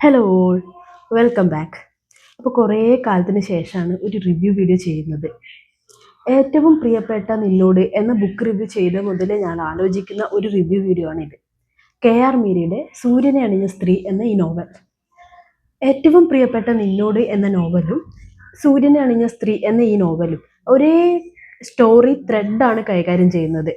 Hello all, welcome back. അപ്പോൾ കുറേ കാലത്തിന് ശേഷമാണ് ഒരു റിവ്യൂ വീഡിയോ ചെയ്യുന്നത്. ഏറ്റവും പ്രിയപ്പെട്ട നിന്നോട് എന്ന ബുക്ക് റിവ്യൂ ചെയ്ത മുതൽ ഞാൻ ആലോചിക്കുന്ന ഒരു റിവ്യൂ വീഡിയോ ആണിത്. KR മീരയുടെ സൂര്യനെ അണിഞ്ഞ സ്ത്രീ എന്ന ഈ നോവൽ. ഏറ്റവും പ്രിയപ്പെട്ട നിന്നോട് എന്ന നോവലും സൂര്യനെ അണിഞ്ഞ സ്ത്രീ എന്ന ഈ നോവലും ഒരേ സ്റ്റോറി ത്രെഡാണ് കൈകാര്യം ചെയ്യുന്നത്.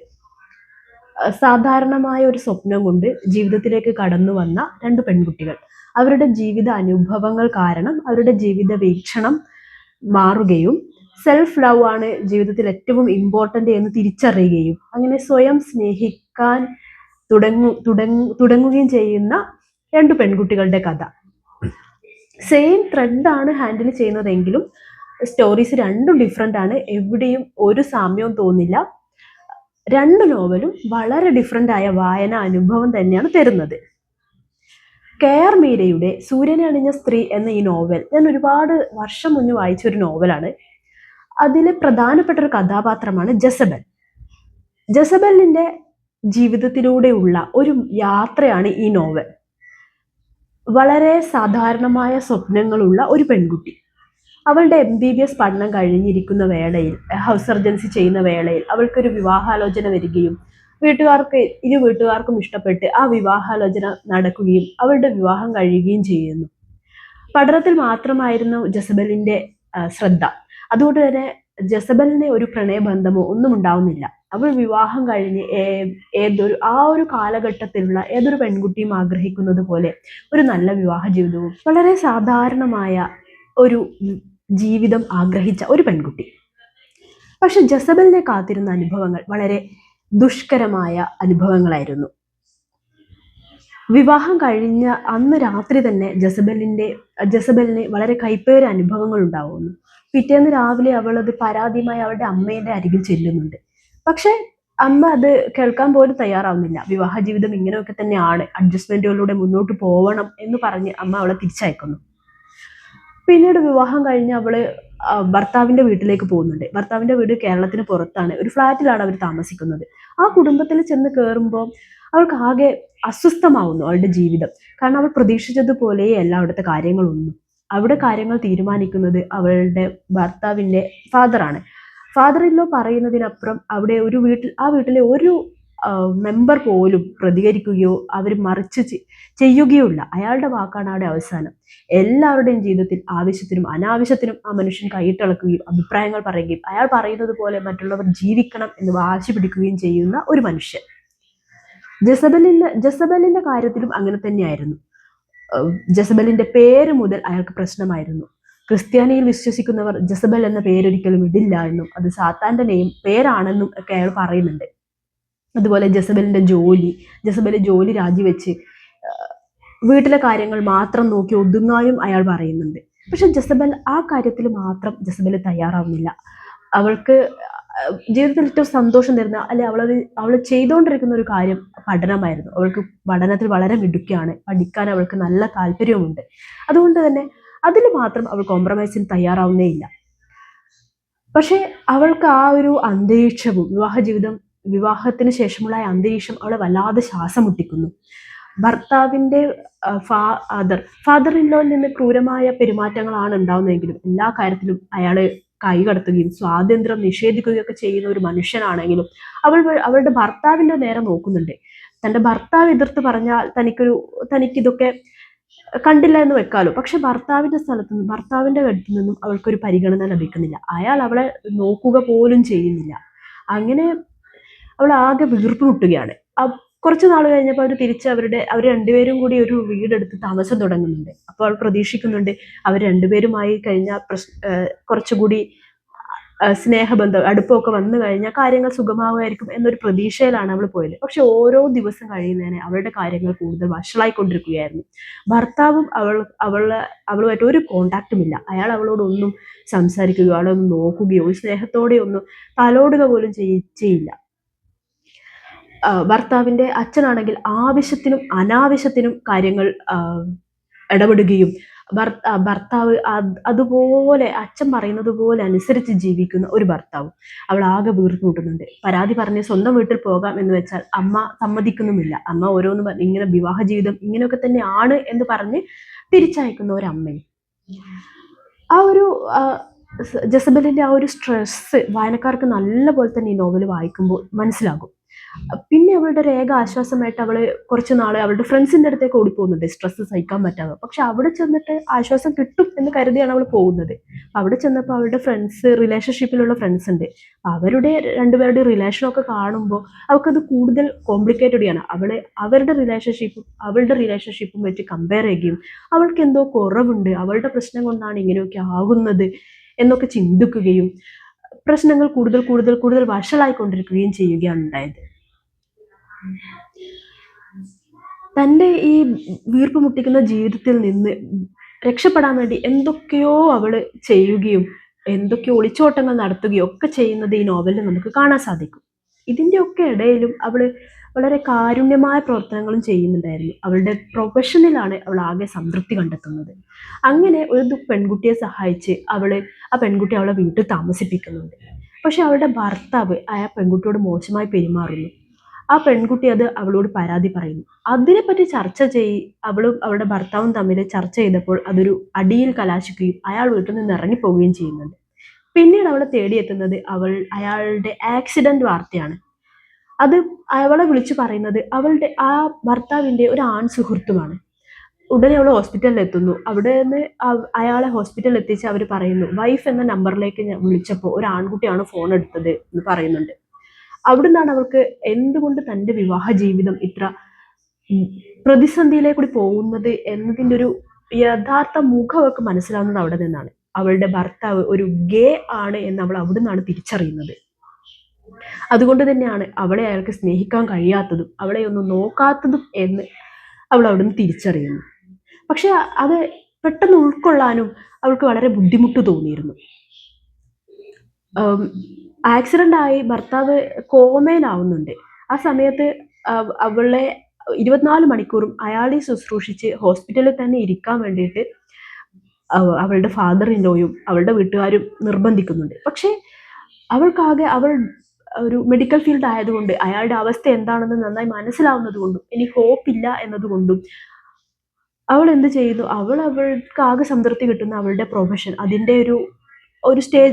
സാധാരണമായ ഒരു സ്വപ്നം കൊണ്ട് ജീവിതത്തിലേക്ക് കടന്നു വന്ന രണ്ട് പെൺകുട്ടികൾ അവരുടെ ജീവിത അനുഭവങ്ങൾ കാരണം അവരുടെ ജീവിത വീക്ഷണം മാറുകയും സെൽഫ് ലവ് ആണ് ജീവിതത്തിൽ ഏറ്റവും ഇമ്പോർട്ടൻ്റ് എന്ന് തിരിച്ചറിയുകയും അങ്ങനെ സ്വയം സ്നേഹിക്കാൻ തുടങ്ങുകയും ചെയ്യുന്ന രണ്ട് പെൺകുട്ടികളുടെ കഥ. സെയിം ത്രെഡാണ് ഹാൻഡിൽ ചെയ്യുന്നതെങ്കിലും സ്റ്റോറീസ് രണ്ടും ഡിഫറെൻ്റ് ആണ്. എവിടെയും ഒരു സാമ്യവും തോന്നില്ല. രണ്ട് നോവലും വളരെ ഡിഫറെൻ്റ് ആയ വായന അനുഭവം തന്നെയാണ് തരുന്നത്. KR മീരയുടെ സൂര്യനെ അണിഞ്ഞ സ്ത്രീ എന്ന ഈ നോവൽ ഞാൻ ഒരുപാട് വർഷം മുന്നേ വായിച്ച ഒരു നോവലാണ്. അതിലെ പ്രധാനപ്പെട്ട ഒരു കഥാപാത്രമാണ് ജസബൽ. ജസബലിന്റെ ജീവിതത്തിലൂടെയുള്ള ഒരു യാത്രയാണ് ഈ നോവൽ. വളരെ സാധാരണമായ സ്വപ്നങ്ങളുള്ള ഒരു പെൺകുട്ടി അവളുടെ MBBS പഠനം കഴിഞ്ഞിരിക്കുന്ന വേളയിൽ, ഹൗസ് സർജൻസി ചെയ്യുന്ന വേളയിൽ അവൾക്കൊരു വിവാഹാലോചന വരികയും വീട്ടുകാർക്കും ഇഷ്ടപ്പെട്ട് ആ വിവാഹാലോചന നടക്കുകയും അവളുടെ വിവാഹം കഴിയുകയും ചെയ്യുന്നു. പഠനത്തിൽ മാത്രമായിരുന്നു ജസബലിന്റെ ശ്രദ്ധ. അതുകൊണ്ട് തന്നെ ജസബലിന് ഒരു പ്രണയബന്ധമോ ഒന്നും ഉണ്ടാവുന്നില്ല. അവൾ വിവാഹം കഴിഞ്ഞ് ഒരു കാലഘട്ടത്തിലുള്ള ഏതൊരു പെൺകുട്ടിയും ആഗ്രഹിക്കുന്നത് പോലെ ഒരു നല്ല വിവാഹ ജീവിതവും വളരെ സാധാരണമായ ഒരു ജീവിതം ആഗ്രഹിച്ച ഒരു പെൺകുട്ടി. പക്ഷെ ജസബലിനെ കാത്തിരുന്ന അനുഭവങ്ങൾ വളരെ ദുഷ്കരമായ അനുഭവങ്ങളായിരുന്നു. വിവാഹം കഴിഞ്ഞ അന്ന് രാത്രി തന്നെ ജസബലിന് വളരെ കൈപ്പേറിയ അനുഭവങ്ങൾ ഉണ്ടാവുന്നു. പിറ്റേന്ന് രാവിലെ അവൾ അത് പരാതിയുമായി അവളുടെ അമ്മയുടെ അരികിൽ ചെല്ലുന്നുണ്ട്. പക്ഷെ അമ്മ അത് കേൾക്കാൻ പോലും തയ്യാറാവുന്നില്ല. വിവാഹ ജീവിതം ഇങ്ങനെയൊക്കെ തന്നെയാണ്, അഡ്ജസ്റ്റ്മെന്റുകളിലൂടെ മുന്നോട്ട് പോവണം എന്ന് പറഞ്ഞ് അമ്മ അവളെ തിരിച്ചയക്കുന്നു. പിന്നീട് വിവാഹം കഴിഞ്ഞ് അവള് ഭർത്താവിന്റെ വീട്ടിലേക്ക് പോകുന്നുണ്ട്. ഭർത്താവിന്റെ വീട് കേരളത്തിന് പുറത്താണ്, ഒരു ഫ്ലാറ്റിലാണ് അവർ താമസിക്കുന്നത്. ആ കുടുംബത്തിൽ ചെന്ന് കയറുമ്പോൾ അവൾക്ക് ആകെ അസ്വസ്ഥമാവുന്നു അവളുടെ ജീവിതം. കാരണം അവൾ പ്രതീക്ഷിച്ചതുപോലെയല്ല അവിടുത്തെ കാര്യങ്ങളൊന്നും. അവിടെ കാര്യങ്ങൾ തീരുമാനിക്കുന്നത് അവളുടെ ഭർത്താവിന്റെ ഫാദറാണ്. ഫാദർ ഇൻ ലോ പറയുന്നതിനപ്പുറം അവിടെ ആ വീട്ടിലെ ഒരു മെമ്പർ പോലും പ്രതികരിക്കുകയോ അവർ മറിച്ച് ചെയ്യുകയോ ഇല്ല. അയാളുടെ വാക്കാണ് അവിടെ അവസാനം. എല്ലാവരുടെയും ജീവിതത്തിൽ ആവശ്യത്തിനും അനാവശ്യത്തിനും ആ മനുഷ്യൻ കൈയിട്ടിളക്കുകയും അഭിപ്രായങ്ങൾ പറയുകയും അയാൾ പറയുന്നത് പോലെ മറ്റുള്ളവർ ജീവിക്കണം എന്ന് വാശി പിടിക്കുകയും ചെയ്യുന്ന ഒരു മനുഷ്യൻ. ജസബലിന്റെ കാര്യത്തിലും അങ്ങനെ തന്നെയായിരുന്നു. ജസബലിന്റെ പേര് മുതൽ അയാൾക്ക് പ്രശ്നമായിരുന്നു. ക്രിസ്ത്യാനിയിൽ വിശ്വസിക്കുന്നവർ ജസബൽ എന്ന പേരൊരിക്കലും ഇടില്ല എന്നും അത് സാത്താന്റെ പേരാണെന്നും ഒക്കെ അയാൾ പറയുന്നുണ്ട്. അതുപോലെ ജസബൽ ജോലി രാജിവെച്ച് വീട്ടിലെ കാര്യങ്ങൾ മാത്രം നോക്കി ഒതുങ്ങാനും അയാൾ പറയുന്നുണ്ട്. പക്ഷെ ആ കാര്യത്തിൽ മാത്രം ജസബൽ തയ്യാറാവുന്നില്ല. അവൾക്ക് ജീവിതത്തിൽ ഏറ്റവും സന്തോഷം തരുന്ന അവൾ ചെയ്തുകൊണ്ടിരിക്കുന്ന ഒരു കാര്യം പഠനമായിരുന്നു. അവൾക്ക് പഠനത്തിൽ വളരെ മിടുക്കിയാണ്, പഠിക്കാൻ അവൾക്ക് നല്ല താല്പര്യവുമുണ്ട്. അതുകൊണ്ട് തന്നെ അതിൽ മാത്രം അവൾ കോംപ്രമൈസിന് തയ്യാറാവുന്നേ ഇല്ല. പക്ഷെ അവൾക്ക് ആ ഒരു അന്തരീക്ഷവും വിവാഹത്തിന് ശേഷമുള്ള അന്തരീക്ഷം അവളെ വല്ലാതെ ശ്വാസം മുട്ടിക്കുന്നു. ഭർത്താവിന്റെ ഫാദർ ഇൻ ലോയിൽ നിന്ന് ക്രൂരമായ പെരുമാറ്റങ്ങളാണ് ഉണ്ടാവുന്നതെങ്കിലും എല്ലാ കാര്യത്തിലും അയാള് കൈകടത്തുകയും സ്വാതന്ത്ര്യം നിഷേധിക്കുകയും ഒക്കെ ചെയ്യുന്ന ഒരു മനുഷ്യനാണെങ്കിലും അവളുടെ ഭർത്താവിന്റെ നേരെ നോക്കുന്നുണ്ട്. തന്റെ ഭർത്താവ് എതിർത്ത് പറഞ്ഞാൽ തനിക്കിതൊക്കെ കണ്ടില്ല എന്ന് വെക്കാലോ. പക്ഷെ ഭർത്താവിന്റെ അടുത്തു നിന്നും അവൾക്കൊരു പരിഗണന ലഭിക്കുന്നില്ല. അയാൾ അവളെ നോക്കുക പോലും ചെയ്യുന്നില്ല. അങ്ങനെ അവൾ ആകെ വീർപ്പ് മുട്ടുകയാണ്. കുറച്ച് നാൾ കഴിഞ്ഞപ്പോൾ അവർ രണ്ടുപേരും കൂടി ഒരു വീടെടുത്ത് താമസം തുടങ്ങുന്നുണ്ട്. അപ്പോൾ അവൾ പ്രതീക്ഷിക്കുന്നുണ്ട് അവർ രണ്ടുപേരുമായി കഴിഞ്ഞാൽ കുറച്ചുകൂടി സ്നേഹബന്ധം അടുപ്പമൊക്കെ വന്നു കഴിഞ്ഞാൽ കാര്യങ്ങൾ സുഗമാവുമായിരിക്കും എന്നൊരു പ്രതീക്ഷയിലാണ് അവൾ പോയത്. പക്ഷെ ഓരോ ദിവസം കഴിയുന്നതിന് അവളുടെ കാര്യങ്ങൾ കൂടുതൽ വഷളായിക്കൊണ്ടിരിക്കുകയായിരുന്നു. ഭർത്താവും അവളുമായിട്ട് ഒരു കോണ്ടാക്റ്റും ഇല്ല. അയാൾ അവളോടൊന്നും സംസാരിക്കുകയോ അവളൊന്നും നോക്കുകയോ സ്നേഹത്തോടെ ഒന്നും തലോടുക പോലും ചെയ്യില്ല. ഭർത്താവിന്റെ അച്ഛനാണെങ്കിൽ ആവശ്യത്തിനും അനാവശ്യത്തിനും കാര്യങ്ങൾ ഇടപെടുകയും ഭർത്താവ് അതുപോലെ അച്ഛൻ പറയുന്നത് പോലെ അനുസരിച്ച് ജീവിക്കുന്ന ഒരു ഭർത്താവ്. അവൾ ആകെ വീർപ്പുമുട്ടുന്നുണ്ട്. പരാതി പറഞ്ഞ് സ്വന്തം വീട്ടിൽ പോകാം എന്ന് വെച്ചാൽ അമ്മ സമ്മതിക്കുന്നുമില്ല. അമ്മ ഓരോന്ന് പറഞ്ഞ് ഇങ്ങനെ വിവാഹ ജീവിതം ഇങ്ങനെയൊക്കെ തന്നെയാണ് എന്ന് പറഞ്ഞ് തിരിച്ചയക്കുന്ന ഒരമ്മയും. ആ ഒരു ജസബലിന്റെ ആ ഒരു സ്ട്രെസ് വായനക്കാർക്ക് നല്ല പോലെ തന്നെ ഈ നോവൽ വായിക്കുമ്പോൾ മനസ്സിലാകും. പിന്നെ അവളുടെ ഒരു ഏക ആശ്വാസമായിട്ട് അവള് കുറച്ച് നാള് അവളുടെ ഫ്രണ്ട്സിന്റെ അടുത്തേക്ക് ഓടിപ്പോകുന്നുണ്ട്, സ്ട്രെസ് സഹിക്കാൻ പറ്റാതെ. പക്ഷെ അവിടെ ചെന്നിട്ട് ആശ്വാസം കിട്ടും എന്ന് കരുതിയാണ് അവൾ പോകുന്നത്. അവിടെ ചെന്നപ്പോൾ അവളുടെ ഫ്രണ്ട്സ്, റിലേഷൻഷിപ്പിലുള്ള ഫ്രണ്ട്സ് ഉണ്ട്. അവരുടെ രണ്ടുപേരുടെ റിലേഷനൊക്കെ കാണുമ്പോൾ അവൾക്കത് കൂടുതൽ കോംപ്ലിക്കേറ്റഡ് ആണ്. അവരുടെ റിലേഷൻഷിപ്പും വെച്ച് കമ്പയർ ചെയ്യുകയും അവൾക്ക് എന്തോ കുറവുണ്ട്, അവളുടെ പ്രശ്നം കൊണ്ടാണ് ഇങ്ങനെയൊക്കെ ആകുന്നത് എന്നൊക്കെ ചിന്തിക്കുകയും പ്രശ്നങ്ങൾ കൂടുതൽ കൂടുതൽ കൂടുതൽ വഷളായിക്കൊണ്ടിരിക്കുകയും ചെയ്യുകയാണ് ഉണ്ടായത്. തൻ്റെ ഈ വീർപ്പ് മുട്ടിക്കുന്ന ജീവിതത്തിൽ നിന്ന് രക്ഷപ്പെടാൻ വേണ്ടി എന്തൊക്കെയോ അവള് ചെയ്യുകയും എന്തൊക്കെയോ ഒളിച്ചോട്ടങ്ങൾ നടത്തുകയോ ഒക്കെ ചെയ്യുന്നത് ഈ നോവലിൽ നമുക്ക് കാണാൻ സാധിക്കും. ഇതിൻ്റെയൊക്കെ ഇടയിലും അവള് വളരെ കാരുണ്യമായ പ്രവർത്തനങ്ങളും ചെയ്യുന്നുണ്ടായിരുന്നു. അവളുടെ പ്രൊഫഷനിലാണ് അവൾ ആകെ സംതൃപ്തി കണ്ടെത്തുന്നത്. അങ്ങനെ ഒരു പെൺകുട്ടിയെ സഹായിച്ച് ആ പെൺകുട്ടി അവളെ വീട്ടിൽ താമസിപ്പിക്കുന്നുണ്ട്. പക്ഷെ അവളുടെ ഭർത്താവ് ആ പെൺകുട്ടിയോട് മോശമായി പെരുമാറുന്നു. ആ പെൺകുട്ടി അത് അവളോട് പരാതി പറയുന്നു. അതിനെപ്പറ്റി അവളും അവളുടെ ഭർത്താവും തമ്മിൽ ചർച്ച ചെയ്തപ്പോൾ അതൊരു അടിയിൽ കലാശിക്കുകയും അയാൾ വീട്ടിൽ നിന്ന് ഇറങ്ങിപ്പോവുകയും ചെയ്യുന്നുണ്ട്. പിന്നീട് അവളെ തേടിയെത്തുന്നത് അയാളുടെ ആക്സിഡന്റ് വാർത്തയാണ്. അത് അവളെ വിളിച്ചു പറയുന്നത് അവളുടെ ആ ഭർത്താവിന്റെ ഒരു ആൺ സുഹൃത്തുമാണ്. ഉടനെ അവൾ ഹോസ്പിറ്റലിൽ എത്തുന്നു. അവിടെ നിന്ന് അയാളെ ഹോസ്പിറ്റലിൽ എത്തിച്ച് അവർ പറയുന്നു, വൈഫ് എന്ന നമ്പറിലേക്ക് ഞാൻ വിളിച്ചപ്പോൾ ഒരു ആൺകുട്ടിയാണ് ഫോൺ എടുത്തത് എന്ന് പറയുന്നുണ്ട്. അവിടുന്നാണ് അവൾക്ക് എന്തുകൊണ്ട് തൻ്റെ വിവാഹ ജീവിതം ഇത്ര പ്രതിസന്ധിയിലേക്ക് കൂടി പോകുന്നത് എന്നതിൻ്റെ ഒരു യഥാർത്ഥ മുഖം അവൾക്ക് മനസ്സിലാവുന്നത് അവിടെ നിന്നാണ്. അവളുടെ ഭർത്താവ് ഒരു ഗേ ആണ് എന്ന് അവൾ അവിടെ നിന്നാണ് തിരിച്ചറിയുന്നത്. അതുകൊണ്ട് തന്നെയാണ് അവളെ അയാൾക്ക് സ്നേഹിക്കാൻ കഴിയാത്തതും അവളെ ഒന്നും നോക്കാത്തതും എന്ന് അവൾ അവിടുന്ന് തിരിച്ചറിയുന്നു. പക്ഷെ അത് പെട്ടെന്ന് ഉൾക്കൊള്ളാനും അവൾക്ക് വളരെ ബുദ്ധിമുട്ട് തോന്നിയിരുന്നു. ആക്സിഡന്റ് ആയി ഭർത്താവ് കോമയിലാവുന്നുണ്ട്. ആ സമയത്ത് അവളെ 24 മണിക്കൂറും അയാളെ ശുശ്രൂഷിച്ച് ഹോസ്പിറ്റലിൽ തന്നെ ഇരിക്കാൻ വേണ്ടിയിട്ട് അവളുടെ ഫാദർ ഇൻ ലോയും അവളുടെ വീട്ടുകാരും നിർബന്ധിക്കുന്നുണ്ട്. പക്ഷെ അവൾ ഒരു മെഡിക്കൽ ഫീൽഡ് ആയതുകൊണ്ട് അയാളുടെ അവസ്ഥ എന്താണെന്ന് നന്നായി മനസ്സിലാവുന്നത് കൊണ്ടും ഇനി ഹോപ്പില്ല എന്നതുകൊണ്ടും അവൾ എന്ത് ചെയ്യുന്നു, അവൾക്ക് ആകെ സംതൃപ്തി കിട്ടുന്ന അവളുടെ പ്രൊഫഷൻ, അതിൻ്റെ ഒരു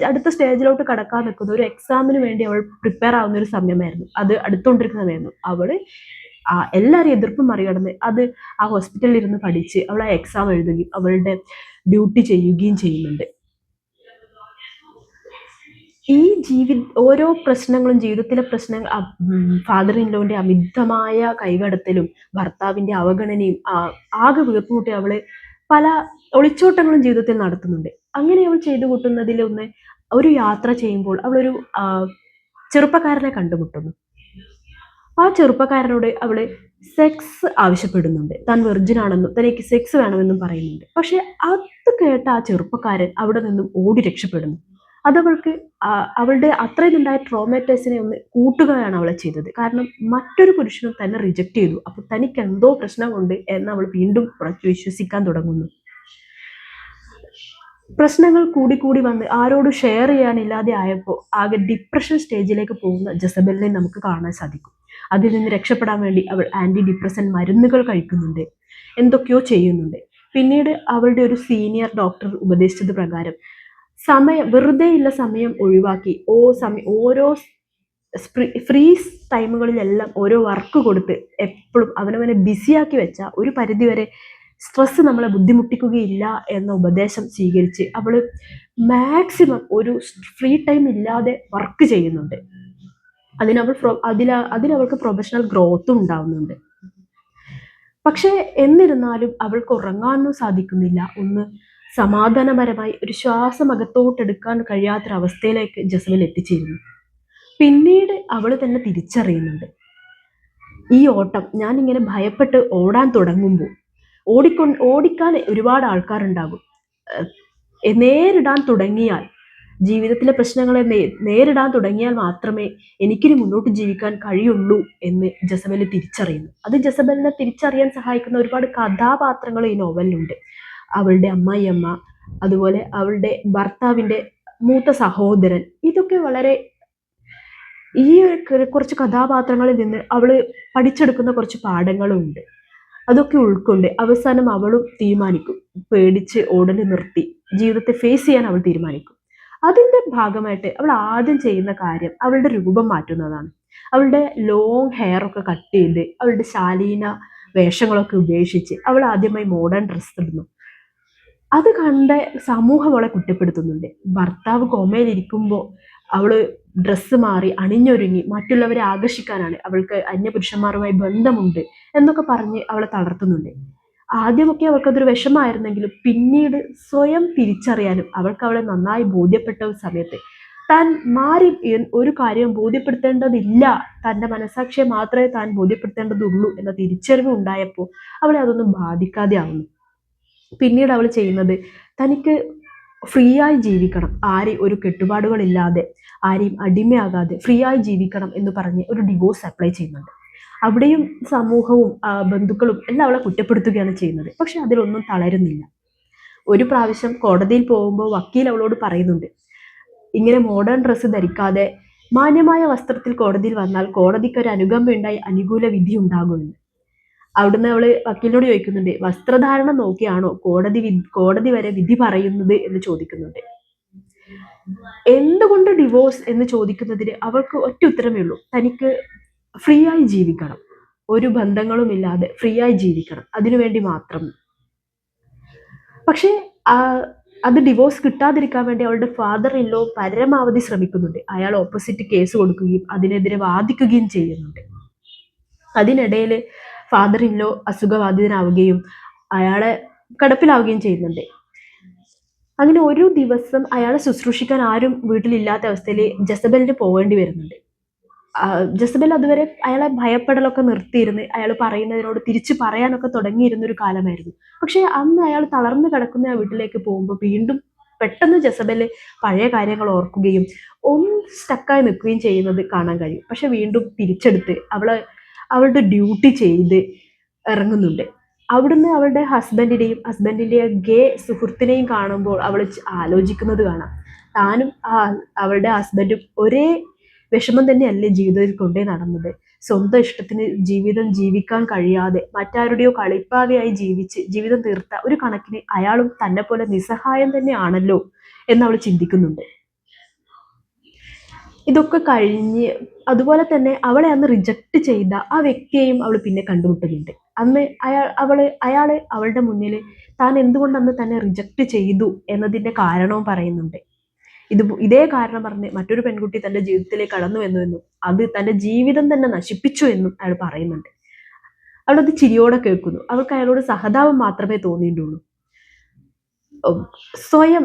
അടുത്ത സ്റ്റേജിലോട്ട് കടക്കാൻ നിൽക്കുന്ന ഒരു എക്സാമിന് വേണ്ടി അവൾ പ്രിപ്പയർ ആവുന്ന ഒരു സമയമായിരുന്നു. അത് അടുത്തുകൊണ്ടിരിക്കുന്ന സമയമായിരുന്നു. അവള് എല്ലാവരും എതിർപ്പും മറികടന്ന് ആ ഹോസ്പിറ്റലിൽ ഇരുന്ന് പഠിച്ച് അവൾ ആ എക്സാം എഴുതുകയും അവളുടെ ഡ്യൂട്ടി ചെയ്യുകയും ചെയ്യുന്നുണ്ട്. ഈ ഓരോ പ്രശ്നങ്ങളും, ജീവിതത്തിലെ പ്രശ്നങ്ങൾ, ഫാദർ ഇൻ ലോന്റെ അമിതമായ കൈകടത്തലും ഭർത്താവിന്റെ അവഗണനയും ആകെ വീർപ്പുമുട്ടി അവള് പല ഒളിച്ചോട്ടങ്ങളും ജീവിതത്തിൽ നടത്തുന്നുണ്ട്. അങ്ങനെ അവൾ ചെയ്തു കൂട്ടുന്നതിലൊന്ന്, ഒരു യാത്ര ചെയ്യുമ്പോൾ അവളൊരു ചെറുപ്പക്കാരനെ കണ്ടുമുട്ടുന്നു. ആ ചെറുപ്പക്കാരനോട് അവള് സെക്സ് ആവശ്യപ്പെടുന്നുണ്ട്. താൻ വെർജിൻ ആണെന്നും തനിക്ക് സെക്സ് വേണമെന്നും പറയുന്നുണ്ട്. പക്ഷെ അത് കേട്ട ആ ചെറുപ്പക്കാരൻ അവിടെ നിന്നും ഓടി രക്ഷപ്പെടുന്നു. അതവൾക്ക് അവളുടെ അത്രയും ഉണ്ടായ ട്രോമാറ്റൈസിനെ ഒന്ന് കൂട്ടുകയാണ് അവളെ ചെയ്തത്. കാരണം മറ്റൊരു പുരുഷനും തന്നെ റിജക്റ്റ് ചെയ്തു. അപ്പൊ തനിക്ക് എന്തോ പ്രശ്നമുണ്ട് എന്ന് അവൾ വീണ്ടും വിശ്വസിക്കാൻ തുടങ്ങുന്നു. പ്രശ്നങ്ങൾ കൂടി വന്ന് ആരോട് ഷെയർ ചെയ്യാനില്ലാതെ ആയപ്പോൾ ആകെ ഡിപ്രഷൻ സ്റ്റേജിലേക്ക് പോകുന്ന ജസബലിനെ നമുക്ക് കാണാൻ സാധിക്കും. അതിൽ നിന്ന് രക്ഷപ്പെടാൻ വേണ്ടി അവൾ ആന്റി ഡിപ്രസന്റ് മരുന്നുകൾ കഴിക്കുന്നുണ്ട്, എന്തൊക്കെയോ ചെയ്യുന്നുണ്ട്. പിന്നീട് അവളുടെ ഒരു സീനിയർ ഡോക്ടർ ഉപദേശിച്ചത് പ്രകാരം വെറുതെ ഉള്ള സമയം ഒഴിവാക്കി ഓരോ ഫ്രീ ടൈമുകളിലെല്ലാം ഓരോ വർക്ക് കൊടുത്ത് എപ്പോഴും അവനവനെ ബിസിയാക്കി വെച്ച ഒരു പരിധിവരെ സ്ട്രെസ് നമ്മളെ ബുദ്ധിമുട്ടിക്കുകയില്ല എന്ന ഉപദേശം സ്വീകരിച്ച് അവള് മാക്സിമം ഒരു ഫ്രീ ടൈം ഇല്ലാതെ വർക്ക് ചെയ്യുന്നുണ്ട്. അതിനവൾക്ക് പ്രൊഫഷണൽ ഗ്രോത്തും ഉണ്ടാവുന്നുണ്ട്. പക്ഷെ എന്നിരുന്നാലും അവൾക്ക് ഉറങ്ങാനൊന്നും സാധിക്കുന്നില്ല. ഒന്ന് സമാധാനപരമായി ഒരു ശ്വാസം അകത്തോട്ടെടുക്കാൻ കഴിയാത്തൊരവസ്ഥയിലേക്ക് ജസബൽ എത്തിച്ചേരുന്നു. പിന്നീട് അവൾ തന്നെ തിരിച്ചറിയുന്നുണ്ട്, ഈ ഓട്ടം ഞാനിങ്ങനെ ഭയപ്പെട്ട് ഓടാൻ തുടങ്ങുമ്പോൾ ഓടിക്കാൻ ഒരുപാട് ആൾക്കാരുണ്ടാകും. നേരിടാൻ തുടങ്ങിയാൽ, ജീവിതത്തിലെ പ്രശ്നങ്ങളെ നേരിടാൻ തുടങ്ങിയാൽ മാത്രമേ എനിക്കിനി മുന്നോട്ട് ജീവിക്കാൻ കഴിയുള്ളൂ എന്ന് ജസബൽ തിരിച്ചറിയുന്നു. അത് ജസബലിനെ തിരിച്ചറിയാൻ സഹായിക്കുന്ന ഒരുപാട് കഥാപാത്രങ്ങൾ ഈ നോവലിലുണ്ട്. അവളുടെ അമ്മായിയമ്മ, അതുപോലെ അവളുടെ ഭർത്താവിന്റെ മൂത്ത സഹോദരൻ, ഇതൊക്കെ വളരെ ഈ കുറച്ച് കഥാപാത്രങ്ങളിൽ നിന്ന് അവള് പഠിച്ചെടുക്കുന്ന കുറച്ച് പാഠങ്ങളും ഉണ്ട്. അതൊക്കെ ഉൾക്കൊണ്ട് അവസാനം അവളും തീരുമാനിക്കും, പേടിച്ച് ഓടല് നിർത്തി ജീവിതത്തെ ഫേസ് ചെയ്യാൻ അവൾ തീരുമാനിക്കും. അതിന്റെ ഭാഗമായിട്ട് അവൾ ആദ്യം ചെയ്യുന്ന കാര്യം അവളുടെ രൂപം മാറ്റുന്നതാണ്. അവളുടെ ലോങ് ഹെയർ ഒക്കെ കട്ട് ചെയ്ത് അവളുടെ ശാലീന വേഷങ്ങളൊക്കെ ഉപേക്ഷിച്ച് അവൾ ആദ്യമായി മോഡേൺ ഡ്രസ്സ് ഇടുന്നു. അത് കണ്ട സമൂഹം അവളെ കുറ്റപ്പെടുത്തുന്നുണ്ട്. ഭർത്താവ് കോമയിലിരിക്കുമ്പോൾ അവള് ഡ്രസ്സ് മാറി അണിഞ്ഞൊരുങ്ങി മറ്റുള്ളവരെ ആകർഷിക്കാനാണ്, അവൾക്ക് അന്യപുരുഷന്മാരുമായി ബന്ധമുണ്ട് എന്നൊക്കെ പറഞ്ഞ് അവളെ തളർത്തുന്നുണ്ട്. ആദ്യമൊക്കെ അവൾക്കതൊരു വിഷമായിരുന്നെങ്കിലും പിന്നീട് സ്വയം തിരിച്ചറിയാനും അവൾക്ക് അവളെ നന്നായി ബോധ്യപ്പെട്ട സമയത്ത് താൻ മാറി ഒരു കാര്യം ബോധ്യപ്പെടുത്തേണ്ടതില്ല, തൻ്റെ മനസാക്ഷിയെ മാത്രമേ താൻ ബോധ്യപ്പെടുത്തേണ്ടതുള്ളൂ എന്ന തിരിച്ചറിവ് ഉണ്ടായപ്പോൾ അവളെ അതൊന്നും ബാധിക്കാതെ ആവുന്നു. പിന്നീട് അവൾ ചെയ്യുന്നത്, തനിക്ക് ഫ്രീ ആയി ജീവിക്കണം, ആരെയും ഒരു കെട്ടുപാടുകളില്ലാതെ ആരെയും അടിമയാകാതെ ഫ്രീ ആയി ജീവിക്കണം എന്ന് പറഞ്ഞ് ഒരു ഡിവോഴ്സ് അപ്ലൈ ചെയ്യുന്നുണ്ട്. അവിടെയും സമൂഹവും ബന്ധുക്കളും എല്ലാം അവളെ കുറ്റപ്പെടുത്തുകയാണ് ചെയ്യുന്നത്. പക്ഷെ അതിലൊന്നും തളരുന്നില്ല. ഒരു പ്രാവശ്യം കോടതിയിൽ പോകുമ്പോൾ വക്കീൽ അവളോട് പറയുന്നുണ്ട്, ഇങ്ങനെ മോഡേൺ ഡ്രസ്സ് ധരിക്കാതെ മാന്യമായ വസ്ത്രത്തിൽ കോടതിയിൽ വന്നാൽ കോടതിക്ക് ഒരു അനുകമ്പ ഉണ്ടായി അനുകൂല വിധി ഉണ്ടാകുമെന്ന്. അവിടുന്ന് അവള് വക്കീലിനോട് ചോദിക്കുന്നുണ്ട്, വസ്ത്രധാരണം നോക്കിയാണോ കോടതി വരെ വിധി പറയുന്നത് എന്ന് ചോദിക്കുന്നുണ്ട്. എന്തുകൊണ്ട് ഡിവോഴ്സ് എന്ന് ചോദിക്കുന്നതിന് അവൾക്ക് ഒറ്റ ഉത്തരമേ ഉള്ളൂ, തനിക്ക് ഫ്രീ ആയി ജീവിക്കണം, ഒരു ബന്ധങ്ങളും ഇല്ലാതെ ഫ്രീ ആയി ജീവിക്കണം, അതിനുവേണ്ടി മാത്രം. പക്ഷെ അത് ഡിവോഴ്സ് കിട്ടാതിരിക്കാൻ വേണ്ടി അവളുടെ ഫാദർ ഇൻ ലോ പരമാവധി ശ്രമിക്കുന്നുണ്ട്. അയാൾ ഓപ്പോസിറ്റ് കേസ് കൊടുക്കുകയും അതിനെതിരെ വാദിക്കുകയും ചെയ്യുന്നുണ്ട്. അതിനിടയിൽ ഫാദർ ഇൻ ലോ അസുഖബാധിതനാവുകയും അയാളെ കിടപ്പിലാവുകയും ചെയ്യുന്നുണ്ട്. അങ്ങനെ ഒരു ദിവസം അയാളെ ശുശ്രൂഷിക്കാൻ ആരും വീട്ടിലില്ലാത്ത അവസ്ഥയിൽ ജസബലിന് പോകേണ്ടി വരുന്നുണ്ട്. ജസബൽ അതുവരെ അയാളെ ഭയപ്പെടലൊക്കെ നിർത്തിയിരുന്ന് അയാൾ പറയുന്നതിനോട് തിരിച്ചു പറയാനൊക്കെ തുടങ്ങിയിരുന്ന ഒരു കാലമായിരുന്നു. പക്ഷെ അന്ന് അയാൾ തളർന്നു കിടക്കുന്ന ആ വീട്ടിലേക്ക് പോകുമ്പോൾ വീണ്ടും പെട്ടെന്ന് ജസബല് പഴയ കാര്യങ്ങൾ ഓർക്കുകയും ഒന്ന് സ്റ്റക്കായി നിൽക്കുകയും ചെയ്യുന്നത് കാണാൻ കഴിയും. പക്ഷെ വീണ്ടും തിരിച്ചെടുത്ത് അവളുടെ ഡ്യൂട്ടി ചെയ്ത് ഇറങ്ങുന്നുണ്ട്. അവിടുന്ന് അവളുടെ ഹസ്ബൻഡിന്റെ ഗേ സുഹൃത്തിനെയും കാണുമ്പോൾ അവൾ ആലോചിക്കുന്നത് കാണാം, താനും അവളുടെ ഹസ്ബൻഡും ഒരേ വിഷമം തന്നെയല്ലേ ജീവിതത്തിൽ കൊണ്ടേ നടന്നത്. സ്വന്തം ഇഷ്ടത്തിന് ജീവിതം ജീവിക്കാൻ കഴിയാതെ മറ്റാരുടെയോ കളിപ്പാവയായി ജീവിച്ച് ജീവിതം തീർത്ത ഒരു കണക്കിന് അയാളും തന്നെ പോലെ നിസ്സഹായം തന്നെയാണല്ലോ എന്ന് അവൾ ചിന്തിക്കുന്നുണ്ട്. ഇതൊക്കെ കഴിഞ്ഞ് അതുപോലെ തന്നെ അവളെ അന്ന് റിജക്റ്റ് ചെയ്ത ആ വ്യക്തിയെയും അവൾ പിന്നെ കണ്ടുമുട്ടുന്നുണ്ട്. അന്ന് അയാള് അവളുടെ മുന്നിൽ താൻ എന്തുകൊണ്ട് അന്ന് തന്നെ റിജക്റ്റ് ചെയ്തു എന്നതിന്റെ കാരണവും പറയുന്നുണ്ട്. ഇതേ കാരണം പറഞ്ഞ് മറ്റൊരു പെൺകുട്ടി തന്റെ ജീവിതത്തിലേക്ക് കടന്നു എന്നും അത് തന്റെ ജീവിതം തന്നെ നശിപ്പിച്ചു എന്നും അയാൾ പറയുന്നുണ്ട്. അവളത് ചിരിയോടെ കേൾക്കുന്നു. അവൾക്ക് അയാളോട് സഹതാപം മാത്രമേ തോന്നിയിട്ടുള്ളൂ. സ്വയം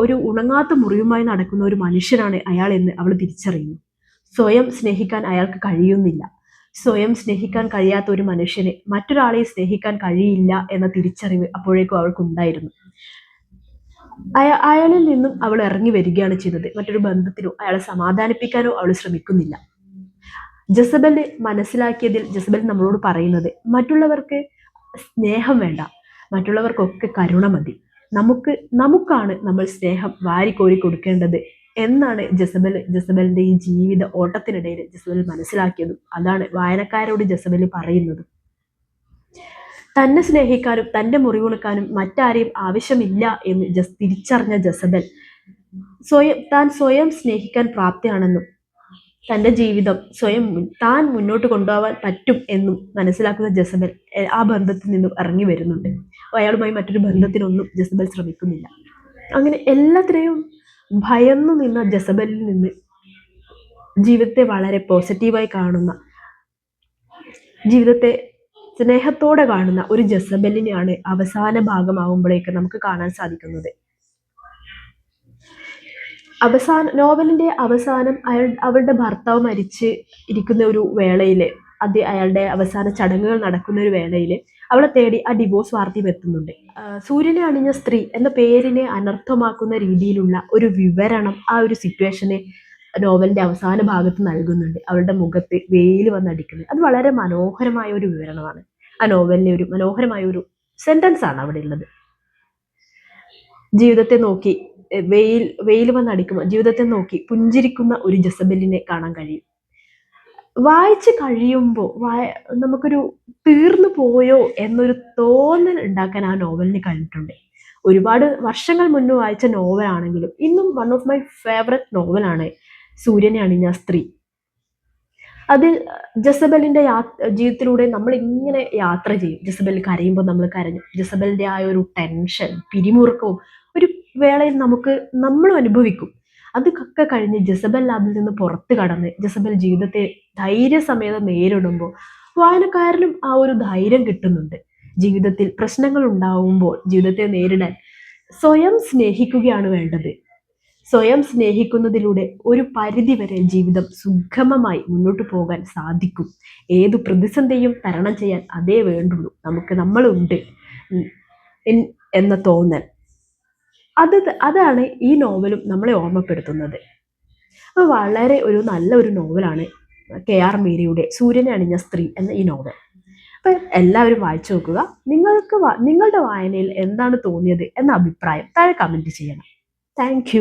ഒരു ഉണങ്ങാത്ത മുറിവുമായി നടക്കുന്ന ഒരു മനുഷ്യനാണ് അയാൾ എന്ന് അവൾ തിരിച്ചറിയുന്നു. സ്വയം സ്നേഹിക്കാൻ അയാൾക്ക് കഴിയുന്നില്ല. സ്വയം സ്നേഹിക്കാൻ കഴിയാത്ത ഒരു മനുഷ്യനെ മറ്റൊരാളെ സ്നേഹിക്കാൻ കഴിയില്ല എന്ന തിരിച്ചറിവ് അപ്പോഴേക്കും അവൾക്കുണ്ടായിരുന്നു. അയാളിൽ നിന്നും അവൾ ഇറങ്ങി വരികയാണ് ചെയ്തത്. മറ്റൊരു ബന്ധത്തിനോ അയാളെ സമാധാനിപ്പിക്കാനോ അവൾ ശ്രമിക്കുന്നില്ല. ജസബൽ മനസ്സിലാക്കിയതിൽ ജസബൽ നമ്മളോട് പറയുന്നത്, മറ്റുള്ളവർക്ക് സ്നേഹം വേണ്ട, മറ്റുള്ളവർക്കൊക്കെ കരുണ മതി, നമുക്കാണ് നമ്മൾ സ്നേഹം വാരിക്കോരി കൊടുക്കേണ്ടത് എന്നാണ് ജസബലിന്റെ ഈ ജീവിത ഓട്ടത്തിനിടയിൽ ജസബൽ മനസ്സിലാക്കിയതും അതാണ് വായനക്കാരോട് ജസബൽ പറയുന്നതും. തന്നെ സ്നേഹിക്കാനും തൻ്റെ മുറിവുണക്കാനും മറ്റാരെയും ആവശ്യമില്ല എന്ന് തിരിച്ചറിഞ്ഞ ജസബൽ താൻ സ്വയം സ്നേഹിക്കാൻ പ്രാപ്തിയാണെന്നും തൻ്റെ ജീവിതം താൻ മുന്നോട്ട് കൊണ്ടുപോകാൻ പറ്റും എന്നും മനസ്സിലാക്കുന്ന ജസബൽ ആ ബന്ധത്തിൽ നിന്നും ഇറങ്ങി വരുന്നുണ്ട്. അയാളുമായി മറ്റൊരു ബന്ധത്തിനൊന്നും ജസബൽ ശ്രമിക്കുന്നില്ല. അങ്ങനെ എല്ലാത്തിനെയും ഭയന്നു നിന്ന ജസബലിൽ നിന്ന് ജീവിതത്തെ വളരെ പോസിറ്റീവായി കാണുന്ന, ജീവിതത്തെ സ്നേഹത്തോടെ കാണുന്ന ഒരു ജസബലിനെയാണ് അവസാന ഭാഗമാകുമ്പോഴേക്ക് നമുക്ക് കാണാൻ സാധിക്കുന്നത്. നോവലിന്റെ അവസാനം അവളുടെ ഭർത്താവ് മരിച്ച് ഇരിക്കുന്ന ഒരു വേളയില്, അയാളുടെ അവസാന ചടങ്ങുകൾ നടക്കുന്ന ഒരു വേളയില് അവളെ തേടി ആ ഡിവോഴ്സ് വാർത്തയും എത്തുന്നുണ്ട്. സൂര്യനെ അണിഞ്ഞ സ്ത്രീ എന്ന പേരിനെ അനർത്ഥമാക്കുന്ന രീതിയിലുള്ള ഒരു വിവരണം ആ ഒരു സിറ്റുവേഷനെ നോവലിന്റെ അവസാന ഭാഗത്ത് നൽകുന്നുണ്ട്. അവളുടെ മുഖത്ത് വെയിൽ വന്നടിക്കുന്നത് അത് വളരെ മനോഹരമായ ഒരു വിവരണമാണ്. ആ നോവലിലെ ഒരു മനോഹരമായ ഒരു സെന്റൻസ് ആണ് അവിടെ ഉള്ളത്. ജീവിതത്തെ നോക്കി വെയിൽ വന്നടിക്കുമ്പോൾ ജീവിതത്തെ നോക്കി പുഞ്ചിരിക്കുന്ന ഒരു ജസബലിനെ കാണാൻ കഴിയും. വായിച്ച് കഴിയുമ്പോൾ നമുക്കൊരു തീർന്നു പോയോ എന്നൊരു തോന്നൽ ഉണ്ടാക്കാൻ ആ നോവലിന് കഴിഞ്ഞിട്ടുണ്ട്. ഒരുപാട് വർഷങ്ങൾ മുന്നേ വായിച്ച നോവലാണെങ്കിലും ഇന്നും വൺ ഓഫ് മൈ ഫേവററ്റ് നോവലാണ് സൂര്യനെ അണിഞ്ഞ സ്ത്രീ. അതിൽ ജസബലിന്റെ ജീവിതത്തിലൂടെ നമ്മൾ ഇങ്ങനെ യാത്ര ചെയ്യും. ജസബൽ കരയുമ്പോൾ നമ്മൾ കരഞ്ഞു. ജസബലിന്റെ ആ ഒരു ടെൻഷൻ, പിരിമുറുക്കവും ഒരു വേളയിൽ നമ്മളും അനുഭവിക്കും. അതൊക്കെ കഴിഞ്ഞ് ജസബൽ അതിൽ നിന്ന് പുറത്തു കടന്ന് ജസബൽ ജീവിതത്തെ ധൈര്യസമേതം നേരിടുമ്പോൾ വായനക്കാരനും ആ ഒരു ധൈര്യം കിട്ടുന്നുണ്ട്. ജീവിതത്തിൽ പ്രശ്നങ്ങൾ ഉണ്ടാവുമ്പോൾ ജീവിതത്തെ നേരിടാൻ സ്വയം സ്നേഹിക്കുകയാണ് വേണ്ടത്. സ്വയം സ്നേഹിക്കുന്നതിലൂടെ ഒരു പരിധിവരെ ജീവിതം സുഗമമായി മുന്നോട്ട് പോകാൻ സാധിക്കും. ഏതു പ്രതിസന്ധിയും തരണം ചെയ്യാൻ അതേ വേണ്ടുള്ളൂ. നമ്മളുണ്ട് എന്ന തോന്നൽ. അതാണ് ഈ നോവലും നമ്മളെ ഓർമ്മപ്പെടുത്തുന്നത്. അപ്പോൾ വളരെ നല്ലൊരു നോവലാണ് KR മീരയുടെ സൂര്യനെ അണിഞ്ഞ സ്ത്രീ എന്ന ഈ നോവൽ. അപ്പം എല്ലാവരും വായിച്ചു നോക്കുക. നിങ്ങളുടെ വായനയിൽ എന്താണ് തോന്നിയത് എന്ന അഭിപ്രായം താഴെ കമൻറ്റ് ചെയ്യണം. താങ്ക്